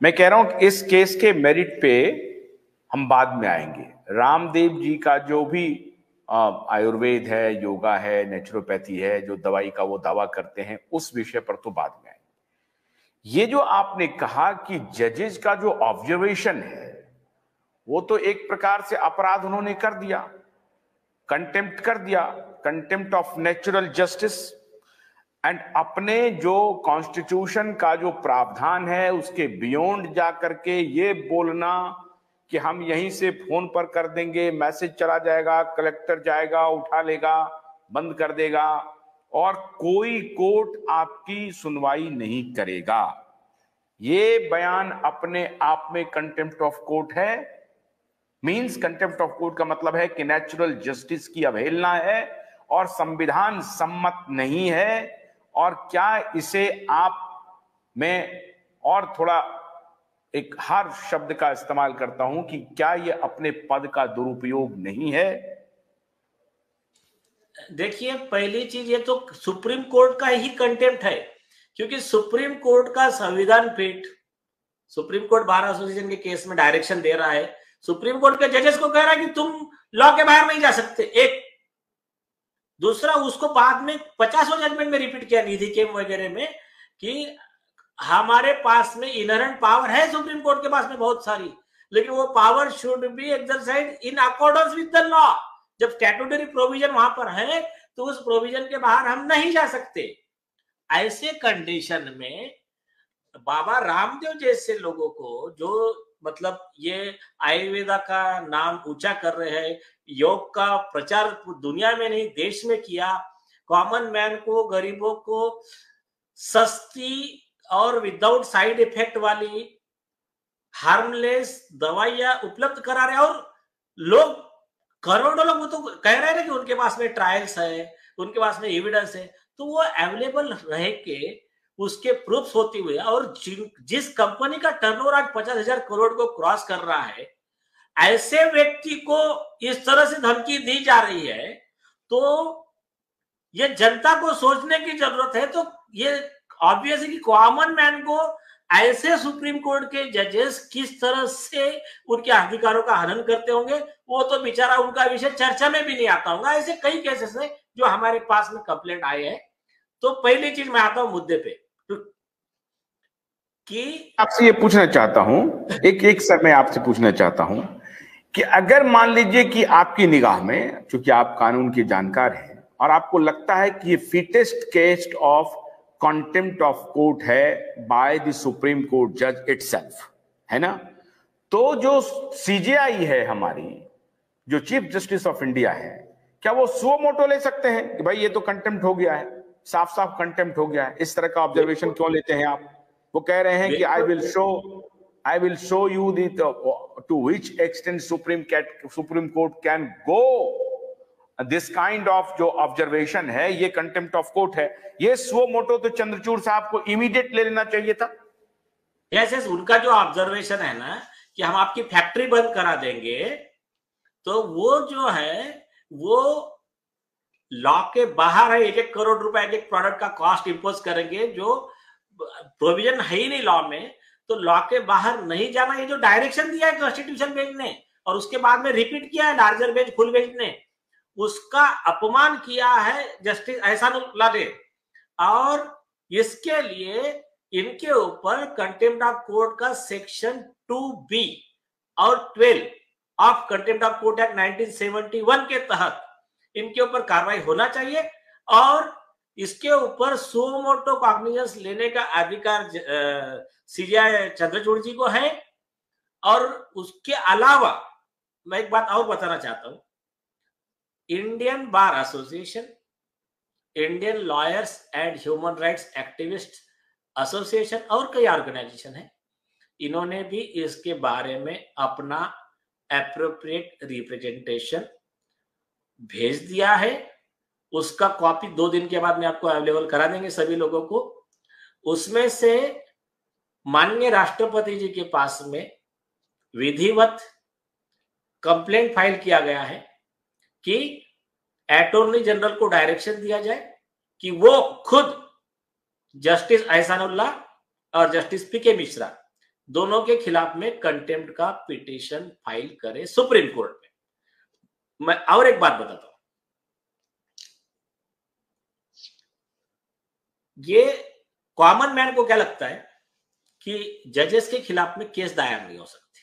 मैं कह रहा हूं कि इस केस के मेरिट पे हम बाद में आएंगे। रामदेव जी का जो भी आयुर्वेद है, योगा है, नेचुरोपैथी है, जो दवाई का वो दावा करते हैं, उस विषय पर तो बाद में आएंगे। ये जो आपने कहा कि जजेस का जो ऑब्जर्वेशन है वो तो एक प्रकार से अपराध उन्होंने कर दिया, कंटेम्प्ट कर दिया, contempt of natural justice. And अपने जो कॉन्स्टिट्यूशन का जो प्रावधान है उसके बियॉन्ड जा करके ये बोलना कि हम यहीं से फोन पर कर देंगे, मैसेज चला जाएगा, कलेक्टर जाएगा, उठा लेगा, बंद कर देगा और कोई कोर्ट आपकी सुनवाई नहीं करेगा, ये बयान अपने आप में कंटेम्प्ट ऑफ कोर्ट है। मींस कंटेम्प्ट ऑफ कोर्ट का मतलब है कि नेचुरल जस्टिस की अवहेलना है और संविधान सम्मत नहीं है। और क्या इसे आप, मैं और थोड़ा एक हर शब्द का इस्तेमाल करता हूं कि क्या यह अपने पद का दुरुपयोग नहीं है? देखिए, पहली चीज ये तो सुप्रीम कोर्ट का ही कंटेम्प्ट है, क्योंकि सुप्रीम कोर्ट का संविधान पीठ सुप्रीम कोर्ट बार एसोसिएशन के केस में डायरेक्शन दे रहा है, सुप्रीम कोर्ट के जजेस को कह रहा है कि तुम लॉ के बाहर नहीं जा सकते। एक दूसरा, उसको बाद में 50 जजमेंट में रिपीट किया निधि के वगैरह में कि हमारे पास में इनहेरेंट पावर है सुप्रीम कोर्ट के पास में बहुत सारी, लेकिन वो power should be exercise in accordance with the law. जब स्टैट्यूटरी प्रोविजन वहां पर है तो उस प्रोविजन के बाहर हम नहीं जा सकते। ऐसे कंडीशन में बाबा रामदेव जैसे लोगों को, जो मतलब ये आयुर्वेदा का नाम ऊंचा कर रहे हैं, योग का प्रचार दुनिया में नहीं देश में किया, कॉमन मैन को, गरीबों को सस्ती और विदाउट साइड इफेक्ट वाली हार्मलेस दवाइयां उपलब्ध करा रहे, और लोग करोड़ों लोग वो तो कह रहे हैं कि उनके पास में ट्रायल्स है, उनके पास में एविडेंस है, तो वो अवेलेबल रह के उसके प्रूफ्स होते हुए, और जिस कंपनी का टर्नओवर आज 50,000 करोड़ को क्रॉस कर रहा है, ऐसे व्यक्ति को इस तरह से धमकी दी जा रही है, तो ये जनता को सोचने की जरूरत है। तो ये ऑब्वियस है कि कॉमन मैन को ऐसे सुप्रीम कोर्ट के जजेस किस तरह से उनके अधिकारों का हनन करते होंगे, वो तो बेचारा उनका विषय चर्चा में भी नहीं आता होगा। ऐसे कई केसेस हैं जो हमारे पास में कंप्लेंट आए हैं। तो पहली चीज मैं आता हूं मुद्दे पे कि आपसे ये पूछना चाहता हूं, एक सर मैं आपसे पूछना चाहता हूं कि अगर मान लीजिए कि आपकी निगाह में, चूंकि आप कानून के जानकार हैं और आपको लगता है कि ये fittest case of contempt of court है बाय द सुप्रीम कोर्ट जज इटसेल्फ, है ना, तो जो सीजेआई है हमारी, जो चीफ जस्टिस ऑफ इंडिया है, क्या वो सुओ मोटो ले सकते हैं कि भाई ये तो कंटेम्प्ट हो गया है, साफ साफ कंटेम्प्ट हो गया है? इस तरह का ऑब्जर्वेशन क्यों लेते हैं आप? वो कह रहे हैं कि I will show you to which extent Supreme Court can go, this kind of जो ऑब्जर्वेशन है ये कंटेम्प्ट ऑफ कोर्ट है। ये स्व मोटो तो चंद्रचूड़ साहब को इमीडिएट ले लेना चाहिए था। यस, उनका जो ऑब्जर्वेशन है ना कि हम आपकी फैक्ट्री बंद करा देंगे, तो वो जो है वो लॉ के बाहर है। 1-1 करोड़ रुपए एक प्रोडक्ट का कॉस्ट इंपोज करेंगे, जो प्रोविजन है ही नहीं लॉ में, तो लॉ के बाहर नहीं जाना। ये जो डायरेक्शन दिया है कॉन्स्टिट्यूशन बेंच ने और उसके बाद में रिपीट किया है लार्जर बेंच, फुल बेंच ने, उसका अपमान किया है जस्टिस एहसानुल्लाह ने। और इसके लिए इनके ऊपर कंटेम्प्ट ऑफ कोर्ट का सेक्शन 2B और 12 of contempt of court act 1971 के तहत इनके ऊपर कार्रवाई होना चाहिए, और इसके ऊपर सुओ मोटो कॉग्निजेंस लेने का अधिकार सीजेआई चंद्रचूड़ जी को है। और उसके अलावा मैं एक बात और बताना चाहता हूं, Indian bar association, Indian lawyers and human rights activist association और कई ऑर्गेनाइजेशन है, इन्होंने भी इसके बारे में अपना एप्रोप्रिएट रिप्रेजेंटेशन भेज दिया है। उसका कॉपी 2 दिन के बाद में आपको अवेलेबल करा देंगे सभी लोगों को। उसमें से माननीय राष्ट्रपति जी के पास में विधिवत कंप्लेंट फाइल किया गया है कि अटॉर्नी जनरल को डायरेक्शन दिया जाए कि वो खुद जस्टिस एहसानुल्लाह और जस्टिस पीके मिश्रा दोनों के खिलाफ में कंटेम्प्ट का पिटीशन फाइल करे सुप्रीम कोर्ट में। मैं और एक बात बताता हूं, ये कॉमन मैन को क्या लगता है कि जजेस के खिलाफ में केस दायर नहीं हो सकते।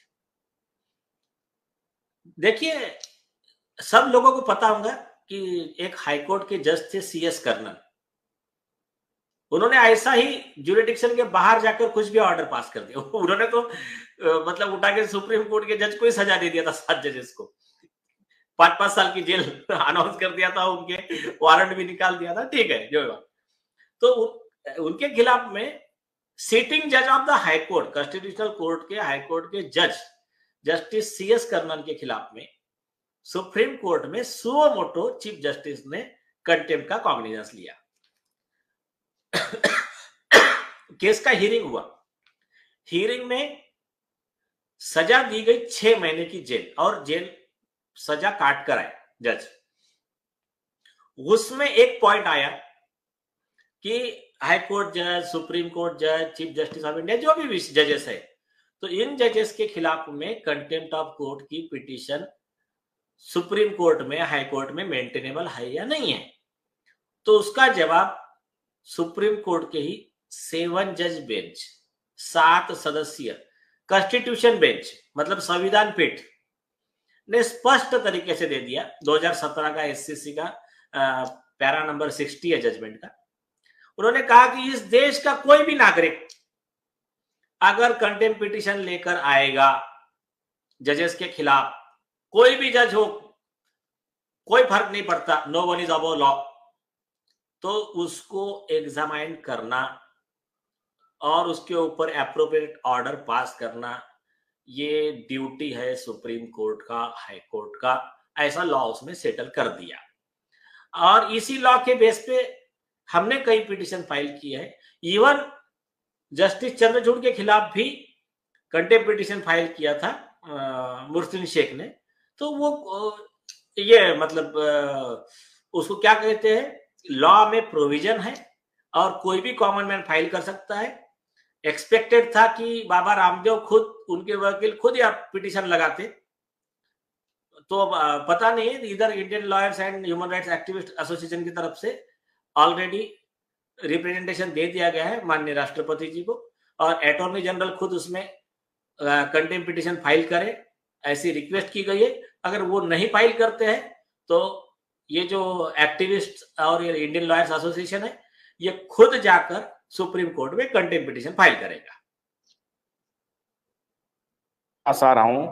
देखिए, सब लोगों को पता होगा कि एक हाईकोर्ट के जज थे CS कर्नल, उन्होंने ऐसा ही ज्यूरिडिक्शन के बाहर जाकर कुछ भी ऑर्डर पास कर दिया। उन्होंने तो मतलब उठा के सुप्रीम कोर्ट के जज को ही सजा दे दिया था, 7 जजेस को 5-5 साल की जेल अनाउंस कर दिया था, उनके वारंट भी निकाल दिया था। ठीक है, जो बात तो उनके खिलाफ में सिटिंग जज of the high court, constitutional court के हाई कोर्ट के जज जस्टिस CS कर्नल के खिलाफ में सुप्रीम कोर्ट में सुओ मोटो चीफ जस्टिस ने कंटेम्प्ट का कॉग्निजेंस लिया। केस का हियरिंग हुआ, हियरिंग में सजा दी गई 6 महीने की जेल, और जेल सजा काट कर आए जज। उसमें एक पॉइंट आया कि हाई कोर्ट जज, सुप्रीम कोर्ट जज, चीफ जस्टिस ऑफ इंडिया, जो भी जजेस है, तो इन जजेस के खिलाफ में कंटेम्प्ट ऑफ कोर्ट की पिटीशन सुप्रीम कोर्ट में, हाई कोर्ट में मेंटेनेबल है या नहीं है। तो उसका जवाब सुप्रीम कोर्ट के ही 7 जज बेंच, 7 सदस्यीय कॉन्स्टिट्यूशन बेंच, मतलब संविधान पीठ ने स्पष्ट तरीके से दे दिया। 2017 का SCC का पैरा नंबर 60 है जजमेंट का। उन्होंने कहा कि इस देश का कोई भी नागरिक अगर कंटेम्प्ट पिटीशन लेकर आएगा जजेस के खिलाफ, कोई भी जज हो, कोई फर्क नहीं पड़ता, no one is above law, तो उसको एग्जामाइन करना और उसके ऊपर एप्रोप्रिएट ऑर्डर पास करना, ये ड्यूटी है सुप्रीम कोर्ट का, हाई कोर्ट का। ऐसा लॉ उसमें सेटल कर दिया, और इसी लॉ के बेस पे हमने कई पिटीशन फाइल की है। इवन जस्टिस चंद्रचूड़ के खिलाफ भी कंटेम्प्ट पिटीशन फाइल किया था मुर्सिन शेख ने। तो वो ये मतलब उसको क्या कहते हैं, लॉ में प्रोविजन है और कोई भी कॉमन मैन फाइल कर सकता है। एक्सपेक्टेड था कि बाबा रामदेव खुद, उनके वकील खुद या पिटीशन लगाते, तो पता नहीं है, इधर Indian lawyers and human rights activist association की तरफ से ऑलरेडी रिप्रेजेंटेशन दे दिया गया है माननीय राष्ट्रपति जी को, और अटॉर्नी जनरल खुद उसमें कंटेम्प्ट पिटीशन फाइल करे, ऐसी रिक्वेस्ट की गई है। अगर वो नहीं फाइल करते हैं तो ये जो एक्टिविस्ट और ये इंडियन लॉयर्स एसोसिएशन है, ये खुद जाकर सुप्रीम कोर्ट में कंटेम्प्ट पिटीशन फाइल करेगा। आशा रहा हूं